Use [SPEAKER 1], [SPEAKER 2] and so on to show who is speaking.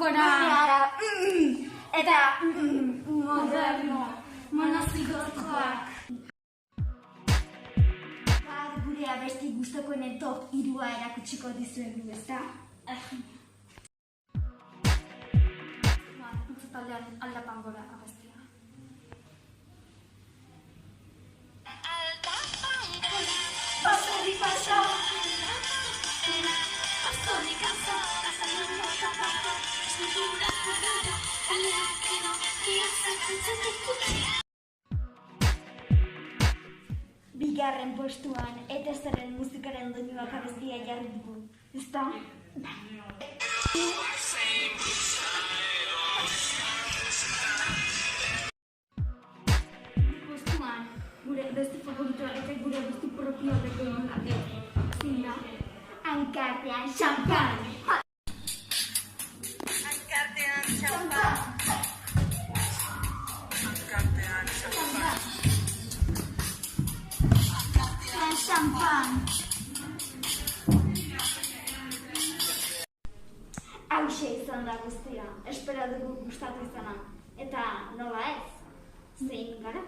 [SPEAKER 1] kanpora.
[SPEAKER 2] Eta moderno, monozigorkoak. Gure abesti gustokoenen top 3 erakutsiko dizuegu, ezta?
[SPEAKER 1] Taldean aldapan gora abestia.
[SPEAKER 2] Bigarren postuan, eta zeren musikaren doinuak abestia jarri dugu, ezta?
[SPEAKER 1] Postuan, gure abesti favoritoa eta gure abesti propioa bekoen gati. Zein da?
[SPEAKER 2] Hankartean xampan!
[SPEAKER 3] Hankartean xampan! Hankartean xampan!
[SPEAKER 2] Xampan! Hauxe izan da guztia, espero dugu gustatu izana. Eta nola ez, zein gara?